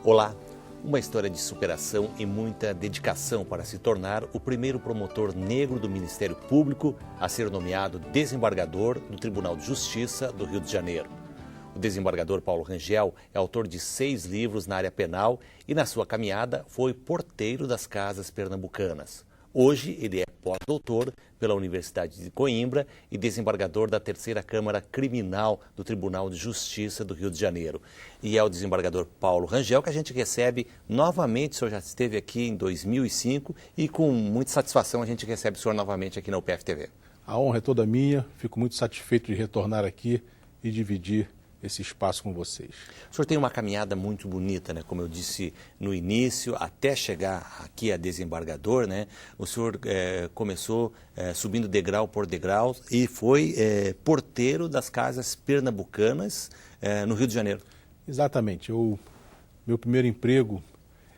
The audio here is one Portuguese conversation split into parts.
Olá, uma história de superação e muita dedicação para se tornar o primeiro promotor negro do Ministério Público a ser nomeado desembargador do Tribunal de Justiça do Rio de Janeiro. O desembargador Paulo Rangel é autor de 6 livros na área penal e na sua caminhada foi porteiro das casas pernambucanas. Hoje ele é pós-doutor pela Universidade de Coimbra e desembargador da Terceira Câmara Criminal do Tribunal de Justiça do Rio de Janeiro. E é o desembargador Paulo Rangel que a gente recebe novamente. O senhor já esteve aqui em 2005 e com muita satisfação a gente recebe o senhor novamente aqui na UPF TV. A honra é toda minha, fico muito satisfeito de retornar aqui e dividir esse espaço com vocês. O senhor tem uma caminhada muito bonita, né? Como eu disse no início, até chegar aqui a desembargador, né? O senhor começou subindo degrau por degrau e foi porteiro das casas pernambucanas no Rio de Janeiro. Exatamente. Meu primeiro emprego,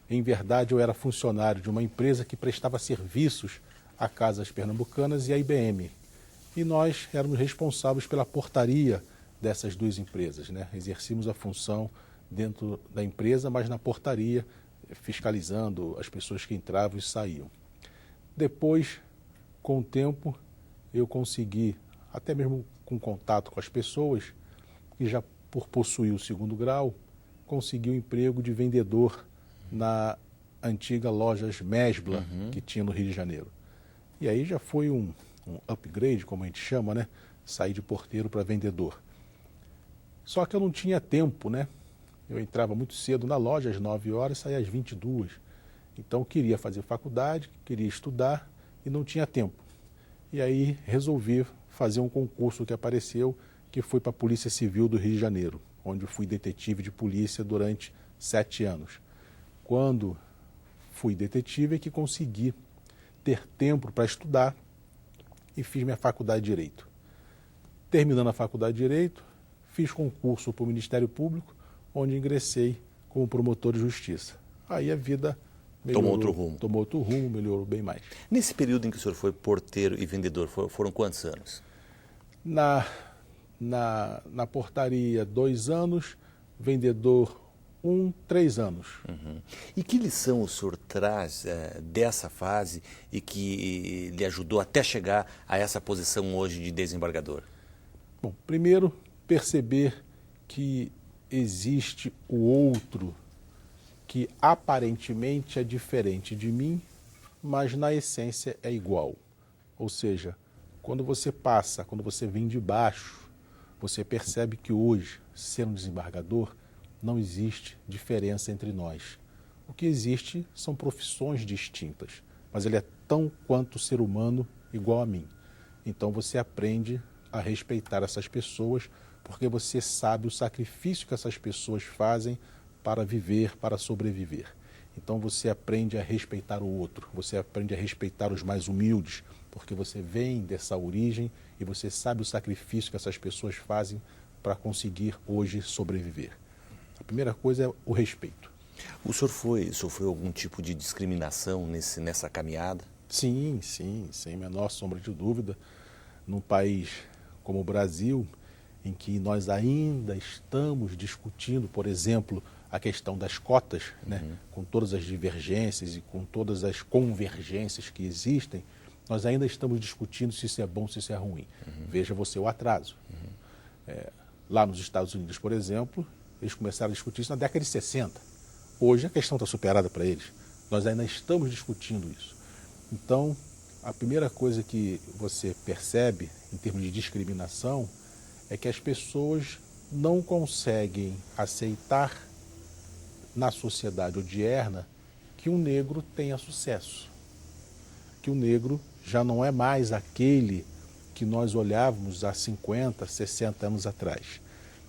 em verdade, eu era funcionário de uma empresa que prestava serviços a casas pernambucanas e a IBM. E nós éramos responsáveis pela portaria dessas duas empresas, né? Exercíamos a função dentro da empresa, mas na portaria, fiscalizando as pessoas que entravam e saíam. Depois, com o tempo, eu consegui, até mesmo com contato com as pessoas, e já por possuir o segundo grau, consegui o emprego de vendedor na antiga lojas Mesbla, que tinha no Rio de Janeiro. E aí já foi um upgrade, como a gente chama, né? Sair de porteiro para vendedor. Só que eu não tinha tempo, né? Eu entrava muito cedo na loja, às 9 horas, saía às 22. Então, queria fazer faculdade, queria estudar e não tinha tempo. E aí, resolvi fazer um concurso que apareceu, que foi para a Polícia Civil do Rio de Janeiro, onde eu fui detetive de polícia durante 7 anos. Quando fui detetive é que consegui ter tempo para estudar e fiz minha faculdade de Direito. Terminando a faculdade de Direito, fiz concurso para o Ministério Público, onde ingressei como promotor de justiça. Aí a vida melhorou, tomou outro rumo, melhorou bem mais. Nesse período em que o senhor foi porteiro e vendedor, foram quantos anos? Na portaria, 2 anos, vendedor 3 anos. E que lição o senhor traz dessa fase e que lhe ajudou até chegar a essa posição hoje de desembargador? Bom, primeiro, perceber que existe o outro que aparentemente é diferente de mim, mas na essência é igual. Ou seja, quando você vem de baixo, você percebe que hoje, ser um desembargador, não existe diferença entre nós. O que existe são profissões distintas, mas ele é tão quanto ser humano igual a mim. Então você aprende a respeitar essas pessoas, porque você sabe o sacrifício que essas pessoas fazem para viver, para sobreviver. Então você aprende a respeitar o outro, você aprende a respeitar os mais humildes, porque você vem dessa origem e você sabe o sacrifício que essas pessoas fazem para conseguir hoje sobreviver. A primeira coisa é o respeito. O senhor sofreu algum tipo de discriminação nessa caminhada? Sim, sem menor sombra de dúvida. Num país como o Brasil, em que nós ainda estamos discutindo, por exemplo, a questão das cotas, né? Com todas as divergências e com todas as convergências que existem, nós ainda estamos discutindo se isso é bom, se isso é ruim. Veja você o atraso. Lá nos Estados Unidos, por exemplo, eles começaram a discutir isso na década de 60. Hoje a questão está superada para eles. Nós ainda estamos discutindo isso. Então, a primeira coisa que você percebe em termos de discriminação é que as pessoas não conseguem aceitar na sociedade odierna que um negro tenha sucesso, que o negro já não é mais aquele que nós olhávamos há 50, 60 anos atrás.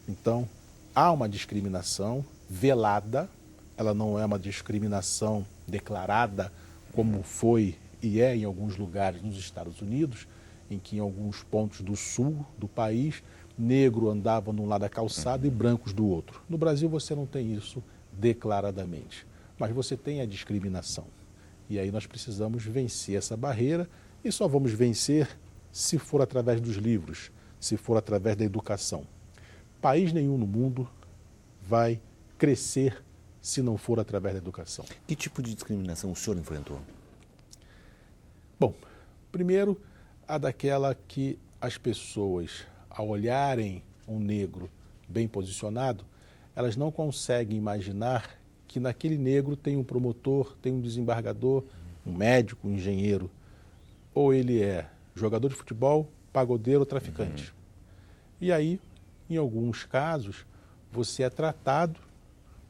Então, há uma discriminação velada, ela não é uma discriminação declarada como foi e é em alguns lugares nos Estados Unidos, em que em alguns pontos do sul do país, negro andava num lado da calçada e brancos do outro. No Brasil você não tem isso declaradamente, mas você tem a discriminação. E aí nós precisamos vencer essa barreira e só vamos vencer se for através dos livros, se for através da educação. País nenhum no mundo vai crescer se não for através da educação. Que tipo de discriminação o senhor enfrentou? Bom, primeiro, a daquela que as pessoas, ao olharem um negro bem posicionado, elas não conseguem imaginar que naquele negro tem um promotor, tem um desembargador, um médico, um engenheiro. Ou ele é jogador de futebol, pagodeiro ou traficante. E aí, em alguns casos, você é tratado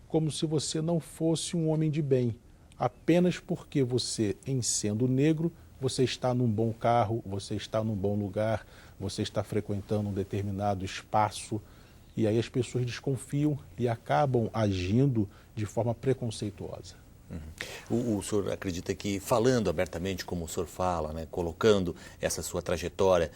como se você não fosse um homem de bem, apenas porque você, em sendo negro, você está num bom carro, você está num bom lugar, você está frequentando um determinado espaço, e aí as pessoas desconfiam e acabam agindo de forma preconceituosa. O senhor acredita que, falando abertamente como o senhor fala, né, colocando essa sua trajetória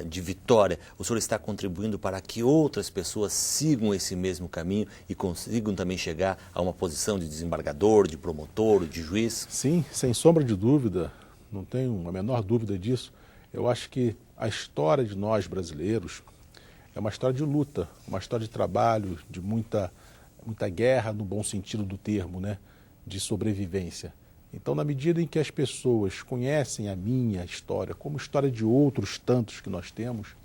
de vitória, o senhor está contribuindo para que outras pessoas sigam esse mesmo caminho e consigam também chegar a uma posição de desembargador, de promotor, de juiz? Sim, sem sombra de dúvida, não tenho a menor dúvida disso. Eu acho que a história de nós brasileiros é uma história de luta, uma história de trabalho, de muita guerra no bom sentido do termo, né? De sobrevivência. Então, na medida em que as pessoas conhecem a minha história, como a história de outros tantos que nós temos,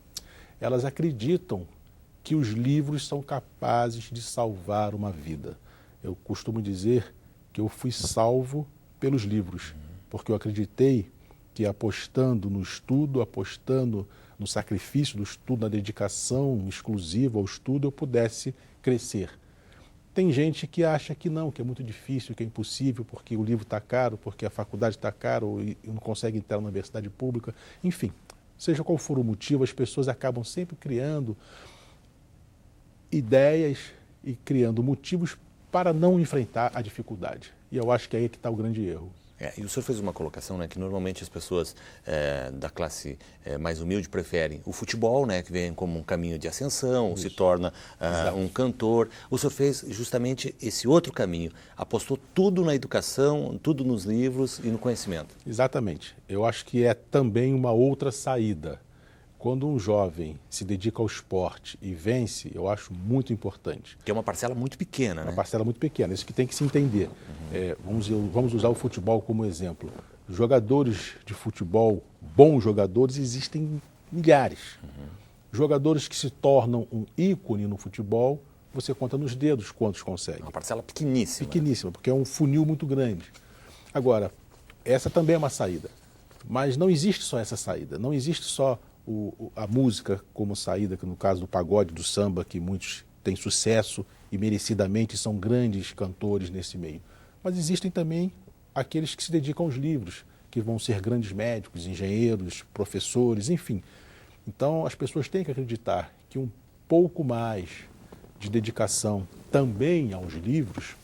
elas acreditam que os livros são capazes de salvar uma vida. Eu costumo dizer que eu fui salvo pelos livros, porque eu acreditei que apostando no estudo, apostando no sacrifício do estudo, na dedicação exclusiva ao estudo, eu pudesse crescer. Tem gente que acha que não, que é muito difícil, que é impossível, porque o livro está caro, porque a faculdade está cara, ou não consegue entrar na universidade pública. Enfim, seja qual for o motivo, as pessoas acabam sempre criando ideias e criando motivos para não enfrentar a dificuldade. E eu acho que aí é que está o grande erro. E o senhor fez uma colocação, né, que normalmente as pessoas da classe mais humilde preferem o futebol, né, que vem como um caminho de ascensão, se torna um cantor. O senhor fez justamente esse outro caminho, apostou tudo na educação, tudo nos livros e no conhecimento. Exatamente. Eu acho que é também uma outra saída. Quando um jovem se dedica ao esporte e vence, eu acho muito importante. Que é uma parcela muito pequena, né? Uma parcela muito pequena, isso que tem que se entender. Vamos usar o futebol como exemplo. Jogadores de futebol, bons jogadores, existem milhares. Jogadores que se tornam um ícone no futebol, você conta nos dedos quantos consegue. Uma parcela pequeníssima. Pequeníssima, porque é um funil muito grande. Agora, essa também é uma saída. Mas não existe só essa saída, não existe só a música como saída, que no caso do pagode, do samba, que muitos têm sucesso e merecidamente são grandes cantores nesse meio. Mas existem também aqueles que se dedicam aos livros, que vão ser grandes médicos, engenheiros, professores, enfim. Então as pessoas têm que acreditar que um pouco mais de dedicação também aos livros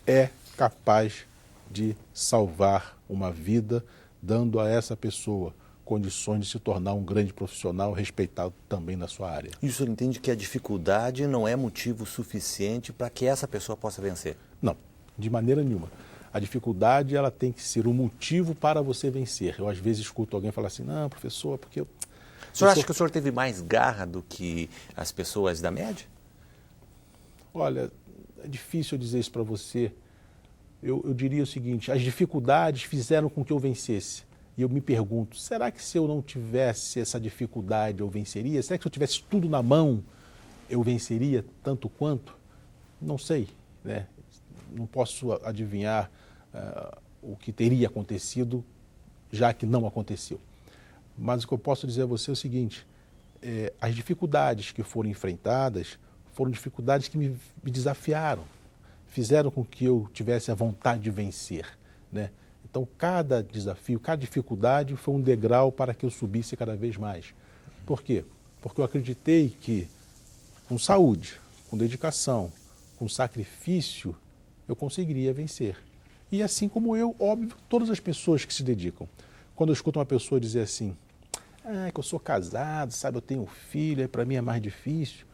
é capaz de salvar uma vida, dando a essa pessoa condições de se tornar um grande profissional respeitado também na sua área. E o senhor entende que a dificuldade não é motivo suficiente para que essa pessoa possa vencer? Não, de maneira nenhuma. A dificuldade ela tem que ser um motivo para você vencer. Eu às vezes escuto alguém falar assim, não, professor, porque eu... O senhor acha que o senhor teve mais garra do que as pessoas da média? Olha, é difícil eu dizer isso para você. Eu diria o seguinte, as dificuldades fizeram com que eu vencesse. E eu me pergunto, será que se eu não tivesse essa dificuldade eu venceria? Será que se eu tivesse tudo na mão eu venceria tanto quanto? Não sei, né? Não posso adivinhar o que teria acontecido, já que não aconteceu. Mas o que eu posso dizer a você é o seguinte, as dificuldades que foram enfrentadas foram dificuldades que me desafiaram, fizeram com que eu tivesse a vontade de vencer, né? Então, cada desafio, cada dificuldade foi um degrau para que eu subisse cada vez mais. Por quê? Porque eu acreditei que, com saúde, com dedicação, com sacrifício, eu conseguiria vencer. E assim como eu, óbvio, todas as pessoas que se dedicam. Quando eu escuto uma pessoa dizer assim, que eu sou casado, sabe, eu tenho filho, para mim é mais difícil,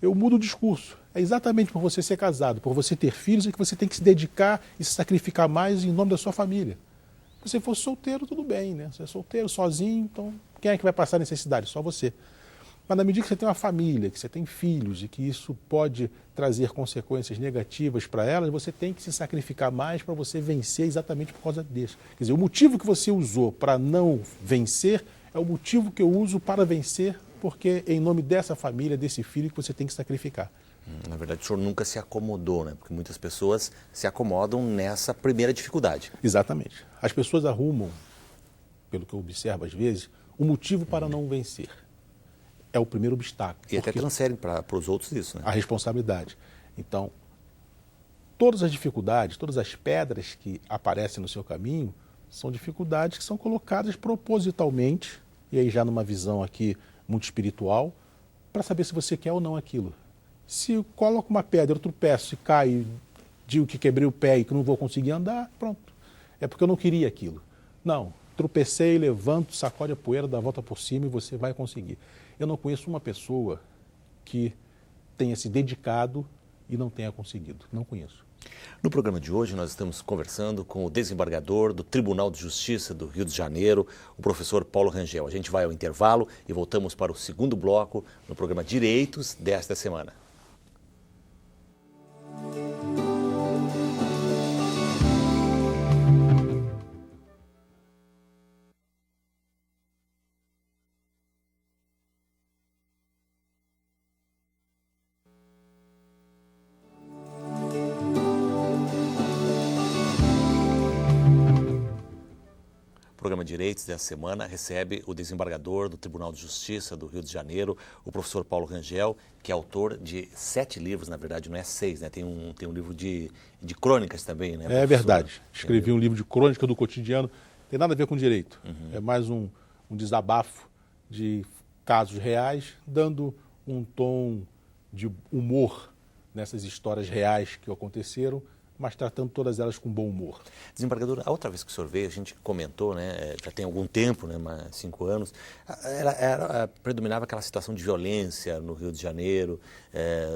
eu mudo o discurso. É exatamente por você ser casado, por você ter filhos, é que você tem que se dedicar e se sacrificar mais em nome da sua família. Se você for solteiro, tudo bem, né? Se você é solteiro, sozinho, então quem é que vai passar necessidade? Só você. Mas na medida que você tem uma família, que você tem filhos e que isso pode trazer consequências negativas para elas, você tem que se sacrificar mais para você vencer exatamente por causa disso. Quer dizer, o motivo que você usou para não vencer é o motivo que eu uso para vencer, porque é em nome dessa família, desse filho, que você tem que sacrificar. Na verdade, o senhor nunca se acomodou, né? Porque muitas pessoas se acomodam nessa primeira dificuldade. Exatamente. As pessoas arrumam, pelo que eu observo às vezes, o motivo para não vencer. É o primeiro obstáculo. E até transferem para os outros isso, né? A responsabilidade. Então, todas as dificuldades, todas as pedras que aparecem no seu caminho, são dificuldades que são colocadas propositalmente, e aí já numa visão aqui muito espiritual, para saber se você quer ou não aquilo. Se eu coloco uma pedra, eu tropeço e caio, digo que quebrei o pé e que não vou conseguir andar, pronto. É porque eu não queria aquilo. Não, tropecei, levanto, sacode a poeira, dá a volta por cima e você vai conseguir. Eu não conheço uma pessoa que tenha se dedicado e não tenha conseguido. Não conheço. No programa de hoje, nós estamos conversando com o desembargador do Tribunal de Justiça do Rio de Janeiro, o professor Paulo Rangel. A gente vai ao intervalo e voltamos para o segundo bloco no programa Direitos desta semana. O programa Direitos dessa semana recebe o desembargador do Tribunal de Justiça do Rio de Janeiro, o professor Paulo Rangel, que é autor de 7 livros, na verdade não é 6, né? Tem um livro de crônicas também, né, professor? É verdade. Escrevi um livro de crônica do cotidiano, tem nada a ver com direito. É mais um desabafo de casos reais, dando um tom de humor nessas histórias reais que aconteceram, mas tratando todas elas com bom humor. Desembargador, a outra vez que o senhor veio, a gente comentou, né, já tem algum tempo, né, 5 anos, predominava aquela situação de violência no Rio de Janeiro,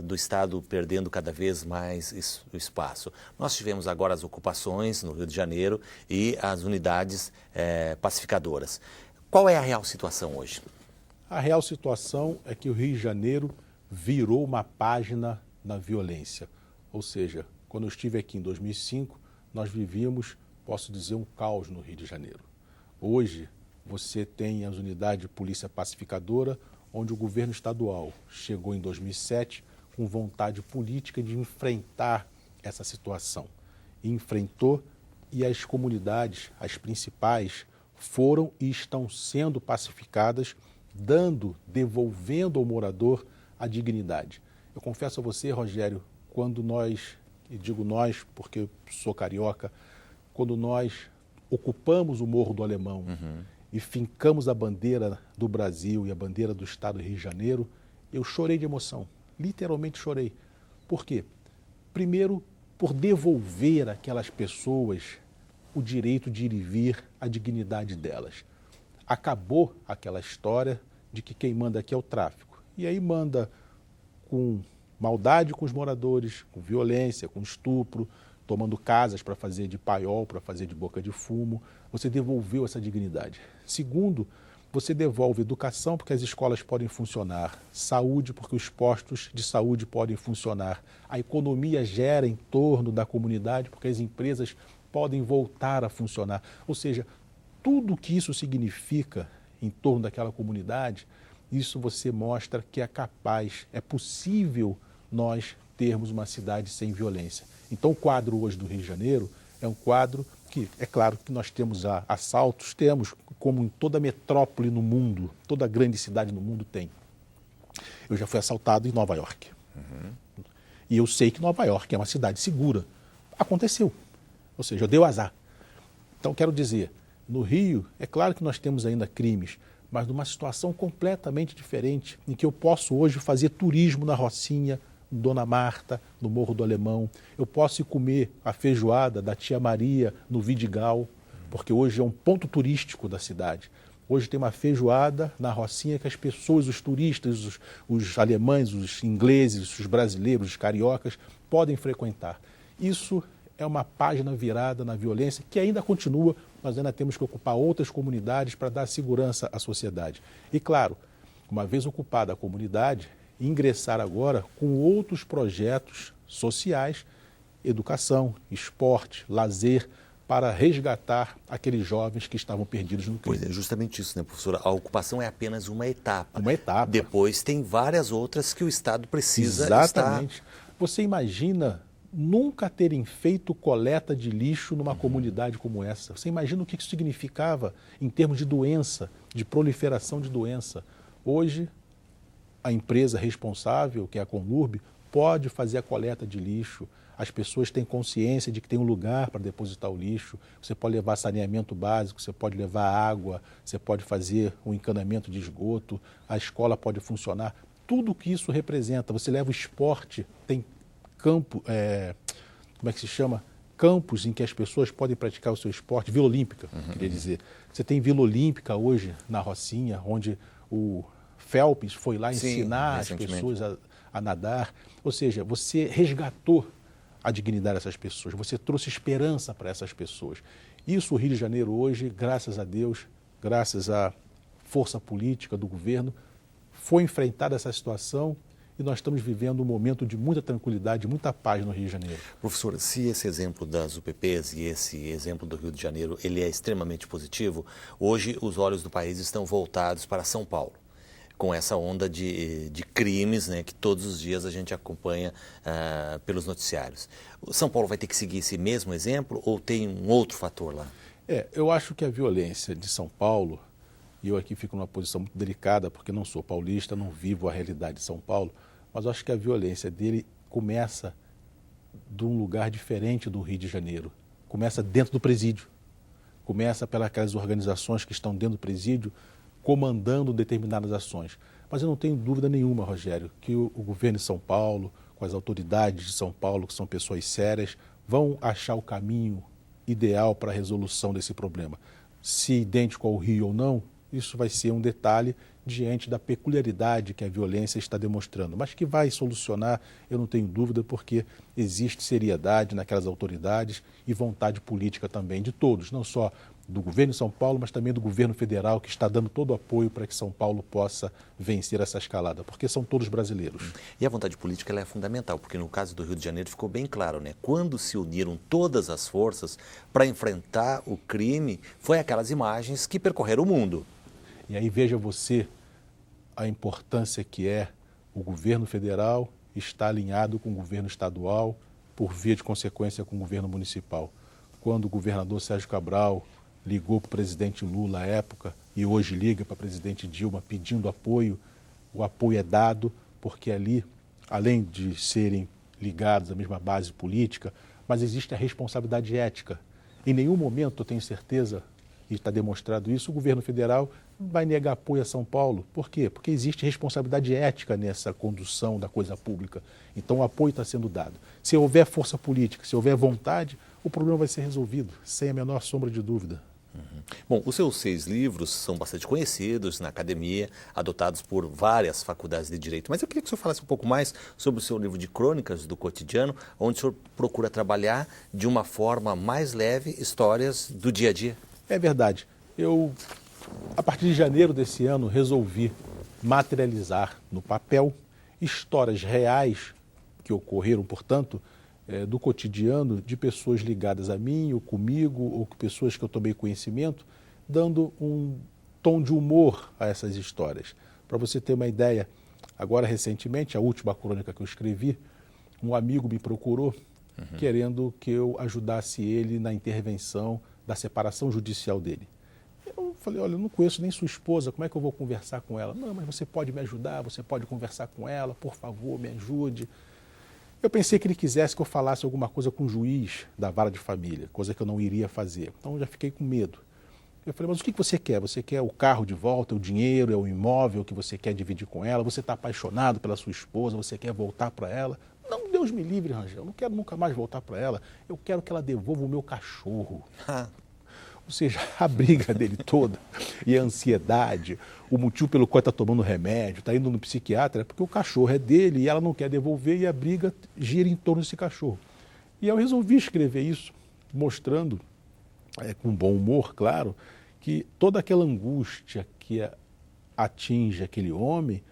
do Estado perdendo cada vez mais o espaço. Nós tivemos agora as ocupações no Rio de Janeiro e as unidades pacificadoras. Qual é a real situação hoje? A real situação é que o Rio de Janeiro virou uma página na violência, ou seja, quando eu estive aqui em 2005, nós vivíamos, posso dizer, um caos no Rio de Janeiro. Hoje, você tem as unidades de polícia pacificadora, onde o governo estadual chegou em 2007 com vontade política de enfrentar essa situação. E enfrentou, e as comunidades, as principais, foram e estão sendo pacificadas, devolvendo ao morador a dignidade. Eu confesso a você, Rogério, quando nós, e digo nós porque eu sou carioca, quando nós ocupamos o Morro do Alemão e fincamos a bandeira do Brasil e a bandeira do Estado do Rio de Janeiro, eu chorei de emoção, literalmente chorei. Por quê? Primeiro, por devolver àquelas pessoas o direito de ir e vir, a dignidade delas. Acabou aquela história de que quem manda aqui é o tráfico. E aí manda com maldade com os moradores, com violência, com estupro, tomando casas para fazer de paiol, para fazer de boca de fumo. Você devolveu essa dignidade. Segundo, você devolve educação porque as escolas podem funcionar, saúde porque os postos de saúde podem funcionar, a economia gera em torno da comunidade porque as empresas podem voltar a funcionar. Ou seja, tudo que isso significa em torno daquela comunidade, isso você mostra que é capaz, é possível nós termos uma cidade sem violência. Então o quadro hoje do Rio de Janeiro é um quadro que, é claro que nós temos assaltos, temos, como em toda metrópole no mundo, toda grande cidade no mundo tem. Eu já fui assaltado em Nova York. E eu sei que Nova York é uma cidade segura. Aconteceu. Ou seja, eu dei o azar. Então quero dizer, no Rio, é claro que nós temos ainda crimes, mas numa situação completamente diferente, em que eu posso hoje fazer turismo na Rocinha, Dona Marta, no Morro do Alemão. Eu posso ir comer a feijoada da Tia Maria no Vidigal, porque hoje é um ponto turístico da cidade. Hoje tem uma feijoada na Rocinha que as pessoas, os turistas, os alemães, os ingleses, os brasileiros, os cariocas, podem frequentar. Isso é uma página virada na violência que ainda continua. Nós ainda temos que ocupar outras comunidades para dar segurança à sociedade. E claro, uma vez ocupada a comunidade, ingressar agora com outros projetos sociais, educação, esporte, lazer, para resgatar aqueles jovens que estavam perdidos no crime. Pois é, justamente isso, né, professora? A ocupação é apenas uma etapa. Uma etapa. Depois tem várias outras que o Estado precisa Exatamente. Você imagina nunca terem feito coleta de lixo numa comunidade como essa. Você imagina o que isso significava em termos de doença, de proliferação de doença. Hoje, a empresa responsável, que é a Conlurb, pode fazer a coleta de lixo. As pessoas têm consciência de que tem um lugar para depositar o lixo. Você pode levar saneamento básico, você pode levar água, você pode fazer um encanamento de esgoto, a escola pode funcionar. Tudo que isso representa. Você leva o esporte, tem campo, como é que se chama? Campos em que as pessoas podem praticar o seu esporte, Vila Olímpica, queria dizer. Você tem Vila Olímpica hoje na Rocinha, onde o Phelps foi lá ensinar as pessoas a nadar. Ou seja, você resgatou a dignidade dessas pessoas, você trouxe esperança para essas pessoas. Isso o Rio de Janeiro hoje, graças a Deus, graças à força política do governo, foi enfrentada essa situação e nós estamos vivendo um momento de muita tranquilidade, muita paz no Rio de Janeiro. Professor, se esse exemplo das UPPs e esse exemplo do Rio de Janeiro, ele é extremamente positivo, hoje os olhos do país estão voltados para São Paulo, com essa onda de crimes, né, que todos os dias a gente acompanha pelos noticiários. O São Paulo vai ter que seguir esse mesmo exemplo ou tem um outro fator lá? Eu acho que a violência de São Paulo, e eu aqui fico numa posição muito delicada porque não sou paulista, não vivo a realidade de São Paulo, mas eu acho que a violência dele começa de um lugar diferente do Rio de Janeiro. Começa dentro do presídio, começa pelas organizações que estão dentro do presídio, comandando determinadas ações. Mas eu não tenho dúvida nenhuma, Rogério, que o governo de São Paulo, com as autoridades de São Paulo, que são pessoas sérias, vão achar o caminho ideal para a resolução desse problema. Se idêntico ao Rio ou não, isso vai ser um detalhe diante da peculiaridade que a violência está demonstrando. Mas que vai solucionar, eu não tenho dúvida, porque existe seriedade naquelas autoridades e vontade política também de todos, não só do governo de São Paulo, mas também do governo federal, que está dando todo o apoio para que São Paulo possa vencer essa escalada, porque são todos brasileiros. E a vontade política ela é fundamental, porque no caso do Rio de Janeiro ficou bem claro, né? Quando se uniram todas as forças para enfrentar o crime, foi aquelas imagens que percorreram o mundo. E aí veja você a importância que é o governo federal estar alinhado com o governo estadual, por via de consequência com o governo municipal. Quando o governador Sérgio Cabral ligou para o presidente Lula à época e hoje liga para a presidente Dilma pedindo apoio, o apoio é dado porque ali, além de serem ligados à mesma base política, mas existe a responsabilidade ética. Em nenhum momento, eu tenho certeza, e está demonstrado isso, o governo federal vai negar apoio a São Paulo. Por quê? Porque existe responsabilidade ética nessa condução da coisa pública. Então o apoio está sendo dado. Se houver força política, se houver vontade, o problema vai ser resolvido, sem a menor sombra de dúvida. Bom, os seus 6 livros são bastante conhecidos na academia, adotados por várias faculdades de direito. Mas eu queria que o senhor falasse um pouco mais sobre o seu livro de crônicas do cotidiano, onde o senhor procura trabalhar de uma forma mais leve histórias do dia a dia. É verdade. Eu, a partir de janeiro desse ano, resolvi materializar no papel histórias reais que ocorreram, portanto, do cotidiano de pessoas ligadas a mim ou comigo, ou pessoas que eu tomei conhecimento, dando um tom de humor a essas histórias. Para você ter uma ideia, agora recentemente, a última crônica que eu escrevi, um amigo me procurou querendo que eu ajudasse ele na intervenção da separação judicial dele. Eu falei, olha, eu não conheço nem sua esposa, como é que eu vou conversar com ela? Não, mas você pode me ajudar, você pode conversar com ela, por favor, me ajude. Eu pensei que ele quisesse que eu falasse alguma coisa com o juiz da vara de família, coisa que eu não iria fazer. Então eu já fiquei com medo. Eu falei, mas o que você quer? Você quer o carro de volta, o dinheiro, é o imóvel que você quer dividir com ela? Você está apaixonado pela sua esposa, você quer voltar para ela? Não, Deus me livre, Rangel, eu não quero nunca mais voltar para ela. Eu quero que ela devolva o meu cachorro. Ou seja, a briga dele toda e a ansiedade, o motivo pelo qual está tomando remédio, está indo no psiquiatra, é porque o cachorro é dele e ela não quer devolver e a briga gira em torno desse cachorro. E eu resolvi escrever isso, mostrando, com bom humor, claro, que toda aquela angústia que atinge aquele homem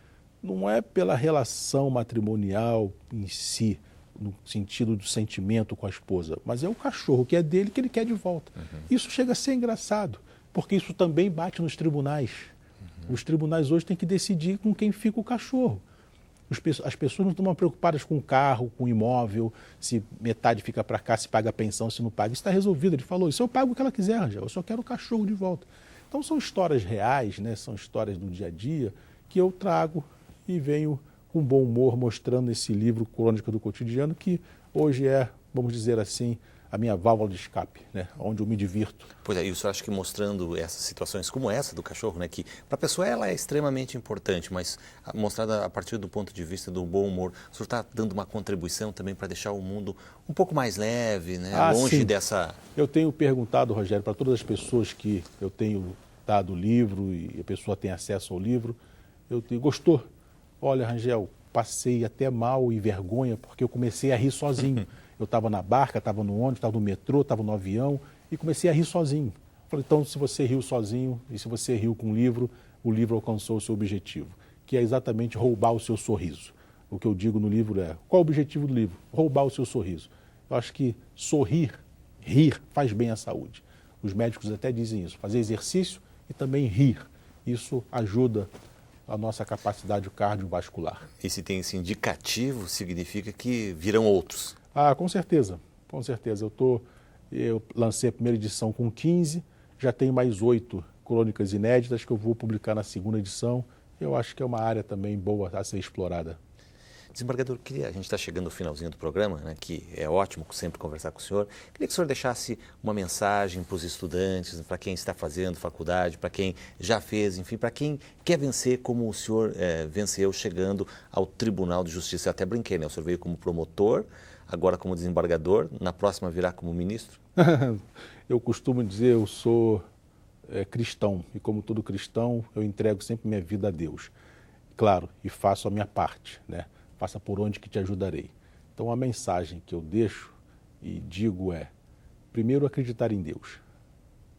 não é pela relação matrimonial em si, no sentido do sentimento com a esposa, mas é o cachorro que é dele que ele quer de volta. Isso chega a ser engraçado, porque isso também bate nos tribunais. Os tribunais hoje têm que decidir com quem fica o cachorro. As pessoas não estão preocupadas com o carro, com o imóvel, se metade fica para cá, se paga a pensão, se não paga. Isso está resolvido. Ele falou, isso eu pago o que ela quiser, Rangel, eu só quero o cachorro de volta. Então são histórias reais, né? São histórias do dia a dia que eu trago e venho com bom humor mostrando esse livro Crônica do Cotidiano, que hoje é, vamos dizer assim, a minha válvula de escape, né? Onde eu me divirto. Pois é, e o senhor acha que mostrando essas situações como essa do cachorro, né, que para a pessoa ela é extremamente importante, mas mostrada a partir do ponto de vista do bom humor, o senhor está dando uma contribuição também para deixar o mundo um pouco mais leve, né, longe sim. dessa... Eu tenho perguntado, Rogério, para todas as pessoas que eu tenho dado o livro e a pessoa tem acesso ao livro, eu digo, gostou? Olha, Rangel, passei até mal e vergonha porque eu comecei a rir sozinho. Eu estava na barca, estava no ônibus, estava no metrô, estava no avião e comecei a rir sozinho. Falei, então, se você riu sozinho e se você riu com o livro alcançou o seu objetivo, que é exatamente roubar o seu sorriso. O que eu digo no livro é, qual é o objetivo do livro? Roubar o seu sorriso. Eu acho que sorrir, rir, faz bem à saúde. Os médicos até dizem isso, fazer exercício e também rir. Isso ajuda a nossa capacidade cardiovascular. E se tem esse indicativo, significa que virão outros. Ah, com certeza, com certeza. Eu lancei a primeira edição com 15, já tenho mais 8 crônicas inéditas que eu vou publicar na segunda edição. Eu acho que é uma área também boa a ser explorada. Desembargador, a gente está chegando no finalzinho do programa, né, que é ótimo sempre conversar com o senhor. Queria que o senhor deixasse uma mensagem para os estudantes, para quem está fazendo faculdade, para quem já fez, enfim, para quem quer vencer como o senhor venceu chegando ao Tribunal de Justiça. Eu até brinquei, né? O senhor veio como promotor, agora como desembargador, na próxima virá como ministro? Eu costumo dizer, eu sou cristão e como todo cristão eu entrego sempre minha vida a Deus. Claro, e faço a minha parte, né? Faça por onde que te ajudarei. Então a mensagem que eu deixo e digo é, primeiro, acreditar em Deus.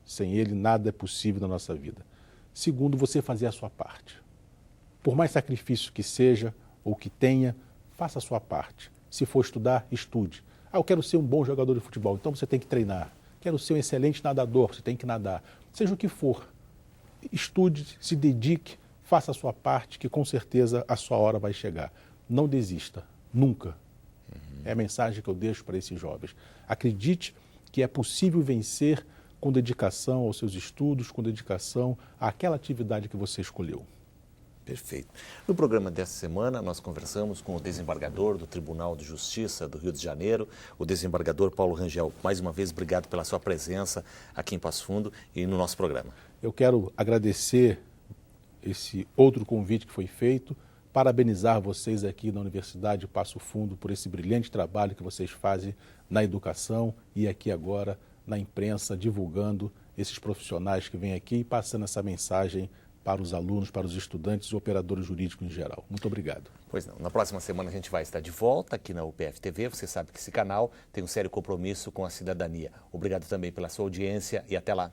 Sem Ele nada é possível na nossa vida. Segundo, você fazer a sua parte. Por mais sacrifício que seja ou que tenha, faça a sua parte. Se for estudar, estude. Ah, eu quero ser um bom jogador de futebol, então você tem que treinar. Quero ser um excelente nadador, você tem que nadar. Seja o que for, estude, se dedique, faça a sua parte, que com certeza a sua hora vai chegar. Não desista, nunca. É a mensagem que eu deixo para esses jovens. Acredite que é possível vencer com dedicação aos seus estudos, com dedicação àquela atividade que você escolheu. Perfeito. No programa dessa semana, nós conversamos com o desembargador do Tribunal de Justiça do Rio de Janeiro, o desembargador Paulo Rangel. Mais uma vez, obrigado pela sua presença aqui em Passo Fundo e no nosso programa. Eu quero agradecer esse outro convite que foi feito, parabenizar vocês aqui na Universidade de Passo Fundo por esse brilhante trabalho que vocês fazem na educação e aqui agora na imprensa, divulgando esses profissionais que vêm aqui e passando essa mensagem para os alunos, para os estudantes e operadores jurídicos em geral. Muito obrigado. Pois não. Na próxima semana a gente vai estar de volta aqui na UPF TV. Você sabe que esse canal tem um sério compromisso com a cidadania. Obrigado também pela sua audiência e até lá.